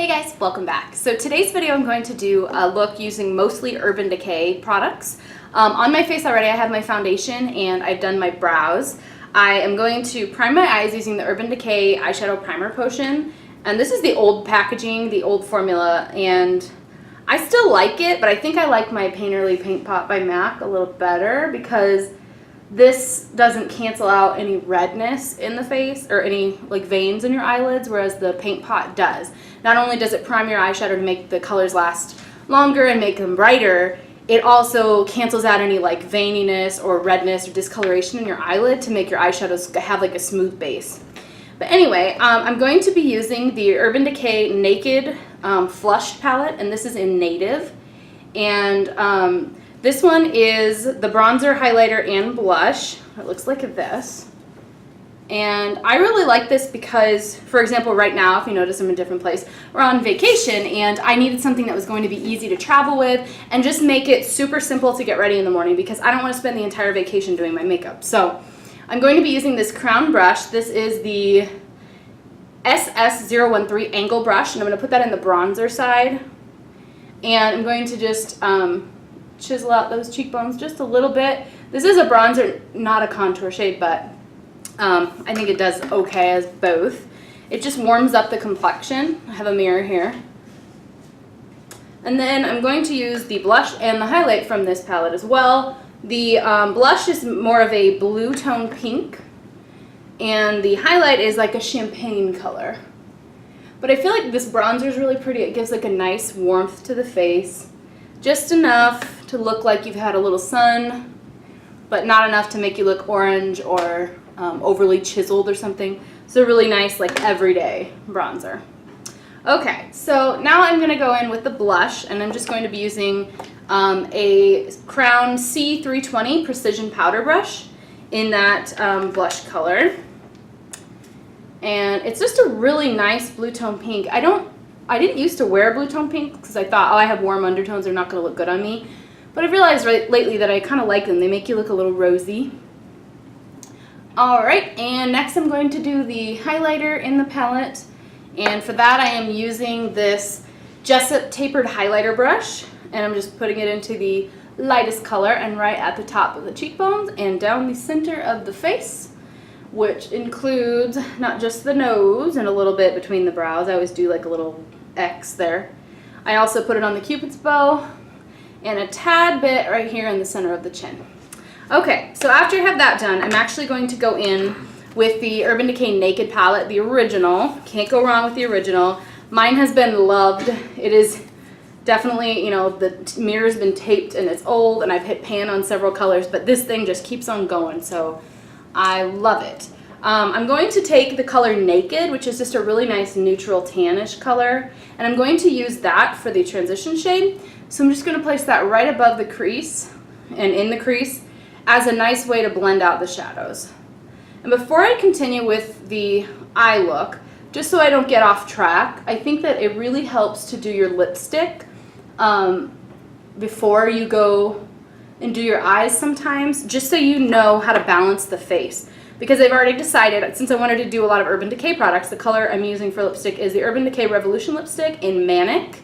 Hey guys, welcome back. So today's video I'm going to do a look using mostly Urban Decay products. On my face already I have my foundation and I've done my brows. I am going to prime my eyes using the Urban Decay Eyeshadow Primer Potion. And this is the old packaging, the old formula, and I still like it, but I think I like my Painterly Paint Pot by MAC a little better because this doesn't cancel out any redness in the face or any like veins in your eyelids, whereas the Paint Pot does. Not only does it prime your eyeshadow to make the colors last longer and make them brighter, it also cancels out any like veininess or redness or discoloration in your eyelid to make your eyeshadows have like a smooth base. But anyway, I'm going to be using the Urban Decay Naked Flushed palette, and this is in Native. And this one is the bronzer, highlighter, and blush. It looks like this. And I really like this because, for example, right now, if you notice I'm in a different place, we're on vacation and I needed something that was going to be easy to travel with and just make it super simple to get ready in the morning because I don't want to spend the entire vacation doing my makeup. So I'm going to be using this crown brush. This is the SS013 angle brush, and I'm going to put that in the bronzer side. And I'm going to just chisel out those cheekbones just a little bit. This is a bronzer, not a contour shade, but I think it does okay as both. It just warms up the complexion. I have a mirror here. And then I'm going to use the blush and the highlight from this palette as well. The blush is more of a blue tone pink, and the highlight is like a champagne color. But I feel like this bronzer is really pretty. It gives like a nice warmth to the face. Just enough to look like you've had a little sun, but not enough to make you look orange or overly chiseled or something. So a really nice like everyday bronzer. Okay, so now I'm going to go in with the blush, and I'm just going to be using a Crown C320 Precision Powder Brush in that blush color. And it's just a really nice blue tone pink. I didn't used to wear blue tone pink because I thought, oh, I have warm undertones, they're not going to look good on me. But I've realized lately that I kind of like them. They make you look a little rosy. Alright, and next I'm going to do the highlighter in the palette. And for that I am using this Jessup Tapered Highlighter Brush. And I'm just putting it into the lightest color and right at the top of the cheekbones and down the center of the face, which includes not just the nose and a little bit between the brows. I always do like a little X there. I also put it on the Cupid's bow and a tad bit right here in the center of the chin. Okay, so after I have that done, I'm actually going to go in with the Urban Decay Naked palette, the original. Can't go wrong with the original. Mine has been loved. It is definitely, you know, the mirror's been taped and it's old, and I've hit pan on several colors, but this thing just keeps on going, so I love it. I'm going to take the color Naked, which is just a really nice neutral tannish color, and I'm going to use that for the transition shade. So I'm just going to place that right above the crease and in the crease as a nice way to blend out the shadows. And before I continue with the eye look, just so I don't get off track, I think that it really helps to do your lipstick before you go and do your eyes sometimes, just so you know how to balance the face. Because I've already decided, since I wanted to do a lot of Urban Decay products, the color I'm using for lipstick is the Urban Decay Revolution lipstick in Manic.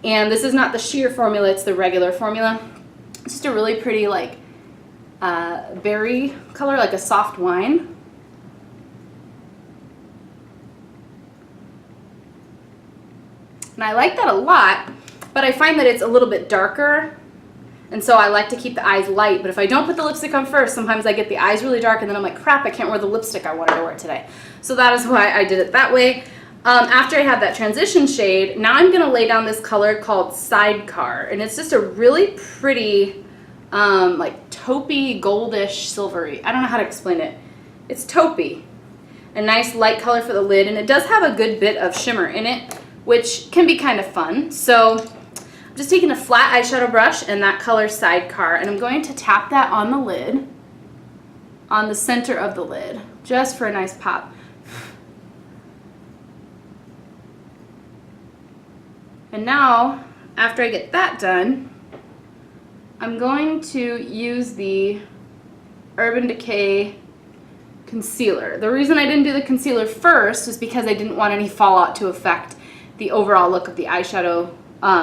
And this is not the sheer formula, it's the regular formula. It's just a really pretty like berry color, like a soft wine. And I like that a lot, but I find that it's a little bit darker, and so I like to keep the eyes light. But if I don't put the lipstick on first, sometimes I get the eyes really dark and then I'm like, crap, I can't wear the lipstick I wanted to wear today. So that is why I did it that way. After I have that transition shade, now I'm going to lay down this color called Sidecar, and it's just a really pretty like taupey, goldish, silvery. I don't know how to explain it. It's taupey. A nice light color for the lid, and it does have a good bit of shimmer in it, which can be kind of fun. So I'm just taking a flat eyeshadow brush and that color Sidecar, and I'm going to tap that on the lid, on the center of the lid, just for a nice pop. And now, after I get that done, I'm going to use the Urban Decay concealer. The reason I didn't do the concealer first is because I didn't want any fallout to affect the overall look of the eyeshadow,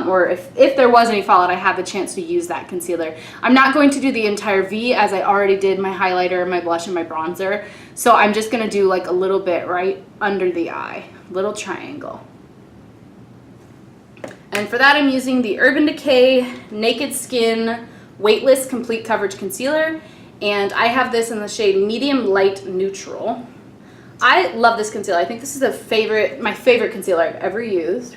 or if there was any fallout, I have the chance to use that concealer. I'm not going to do the entire V, as I already did my highlighter, my blush, and my bronzer. So I'm just going to do like a little bit right under the eye, little triangle. And for that, I'm using the Urban Decay Naked Skin Weightless Complete Coverage Concealer. And I have this in the shade Medium Light Neutral. I love this concealer. I think this is my favorite concealer I've ever used.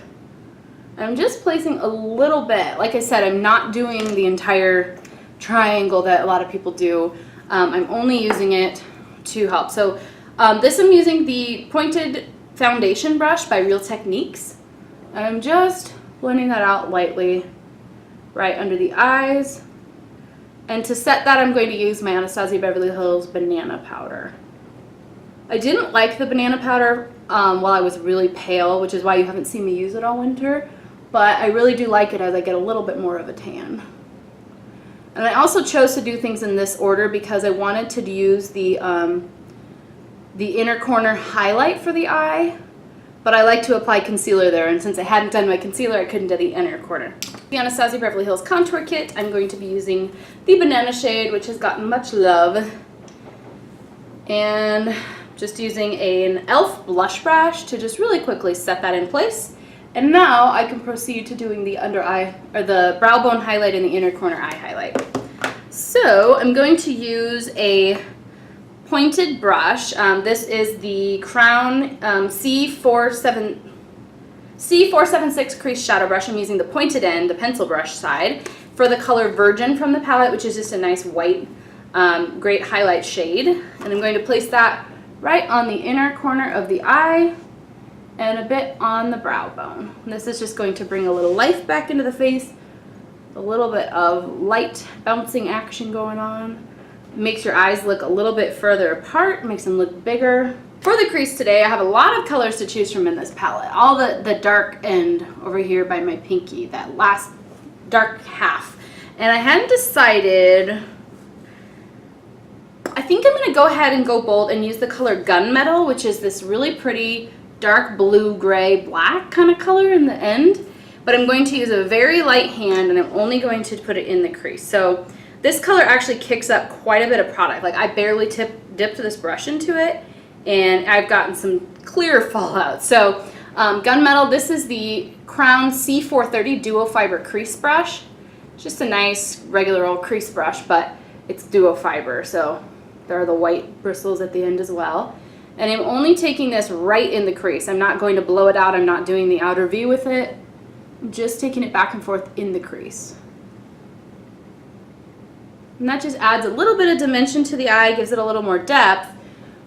I'm just placing a little bit. Like I said, I'm not doing the entire triangle that a lot of people do. I'm only using it to help. So this, I'm using the pointed foundation brush by Real Techniques. And I'm just blending that out lightly right under the eyes. And to set that, I'm going to use my Anastasia Beverly Hills Banana Powder. I didn't like the banana powder while I was really pale, which is why you haven't seen me use it all winter. But I really do like it as I get a little bit more of a tan. And I also chose to do things in this order because I wanted to use the inner corner highlight for the eye, but I like to apply concealer there, and since I hadn't done my concealer, I couldn't do the inner corner. The Anastasia Beverly Hills Contour Kit, I'm going to be using the banana shade, which has gotten much love. And just using an e.l.f. blush brush to just really quickly set that in place. And now I can proceed to doing the under eye, or the brow bone highlight and the inner corner eye highlight. So I'm going to use a pointed brush. This is the Crown C476 Crease Shadow Brush. I'm using the pointed end, the pencil brush side, for the color Virgin from the palette, which is just a nice white, great highlight shade. And I'm going to place that right on the inner corner of the eye and a bit on the brow bone. And this is just going to bring a little life back into the face, a little bit of light bouncing action going on. It makes your eyes look a little bit further apart, makes them look bigger. For the crease today, I have a lot of colors to choose from in this palette. All the dark end over here by my pinky, that last dark half. And I hadn't decided. I think I'm going to go ahead and go bold and use the color Gunmetal, which is this really pretty dark blue, gray, black kind of color in the end. But I'm going to use a very light hand, and I'm only going to put it in the crease. So this color actually kicks up quite a bit of product. Like, I barely dipped this brush into it, and I've gotten some clear fallout. So Gunmetal, this is the Crown C430 Duo Fiber Crease Brush. It's just a nice regular old crease brush, but it's duo fiber, so there are the white bristles at the end as well. And I'm only taking this right in the crease. I'm not going to blow it out. I'm not doing the outer V with it. I'm just taking it back and forth in the crease. And that just adds a little bit of dimension to the eye, gives it a little more depth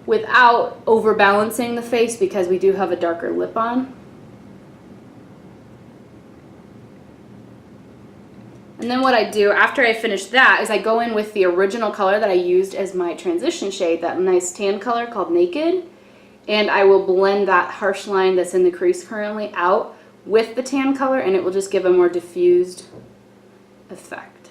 without overbalancing the face, because we do have a darker lip on. And then what I do after I finish that is I go in with the original color that I used as my transition shade, that nice tan color called Naked, and I will blend that harsh line that's in the crease currently out with the tan color, and it will just give a more diffused effect.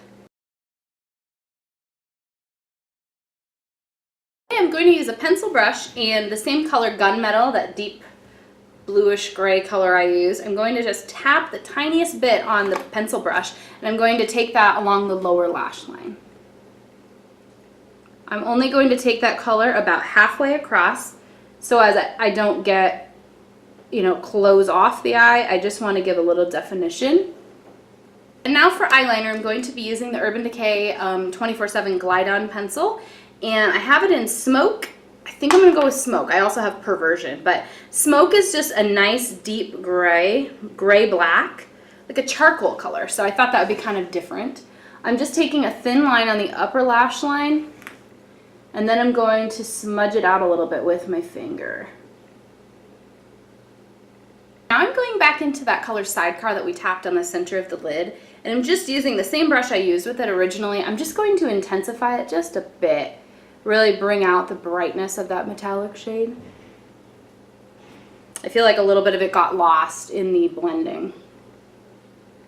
I'm going to use a pencil brush and the same color Gunmetal, that deep bluish gray color I use. I'm going to just tap the tiniest bit on the pencil brush, and I'm going to take that along the lower lash line. I'm only going to take that color about halfway across, so as I don't get, close off the eye. I just want to give a little definition. And now for eyeliner, I'm going to be using the Urban Decay 24/7 Glide On pencil, and I have it in Smoke. I think I'm going to go with Smoke. I also have Perversion, but Smoke is just a nice deep gray-black, like a charcoal color, so I thought that would be kind of different. I'm just taking a thin line on the upper lash line, and then I'm going to smudge it out a little bit with my finger. Now I'm going back into that color Sidecar that we tapped on the center of the lid, and I'm just using the same brush I used with it originally. I'm just going to intensify it just a bit, really bring out the brightness of that metallic shade. I feel like a little bit of it got lost in the blending.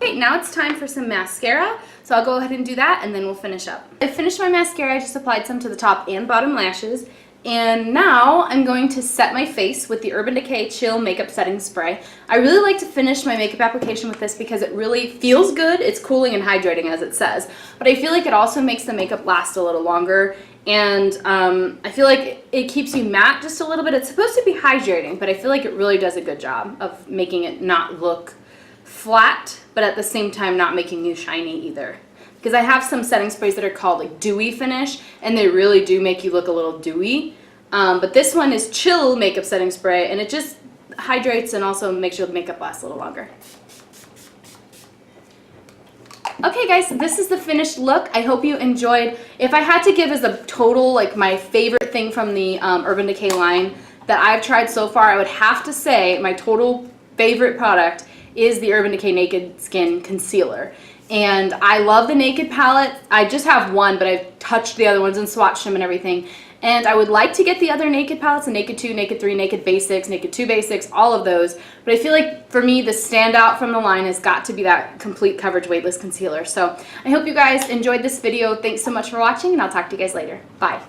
Okay, now it's time for some mascara, so I'll go ahead and do that, and then we'll finish up. I finished my mascara. I just applied some to the top and bottom lashes, And now I'm going to set my face with the Urban Decay Chill Makeup Setting Spray. I really like to finish my makeup application with this because it really feels good. It's cooling and hydrating, as it says. But I feel like it also makes the makeup last a little longer. And I feel like it keeps you matte just a little bit. It's supposed to be hydrating, but I feel like it really does a good job of making it not look flat, but at the same time not making you shiny either. Because I have some setting sprays that are called like dewy finish, and they really do make you look a little dewy. But this one is Chill Makeup Setting Spray, and it just hydrates and also makes your makeup last a little longer. Okay guys, this is the finished look. I hope you enjoyed. If I had to give as a total, like my favorite thing from the Urban Decay line that I've tried so far, I would have to say my total favorite product is the Urban Decay Naked Skin Concealer. And I love the Naked palette. I just have one, but I've touched the other ones and swatched them and everything. And I would like to get the other Naked palettes, the Naked 2, Naked 3, Naked Basics, Naked 2 Basics, all of those. But I feel like for me, the standout from the line has got to be that Complete Coverage Weightless Concealer. So I hope you guys enjoyed this video. Thanks so much for watching, and I'll talk to you guys later. Bye.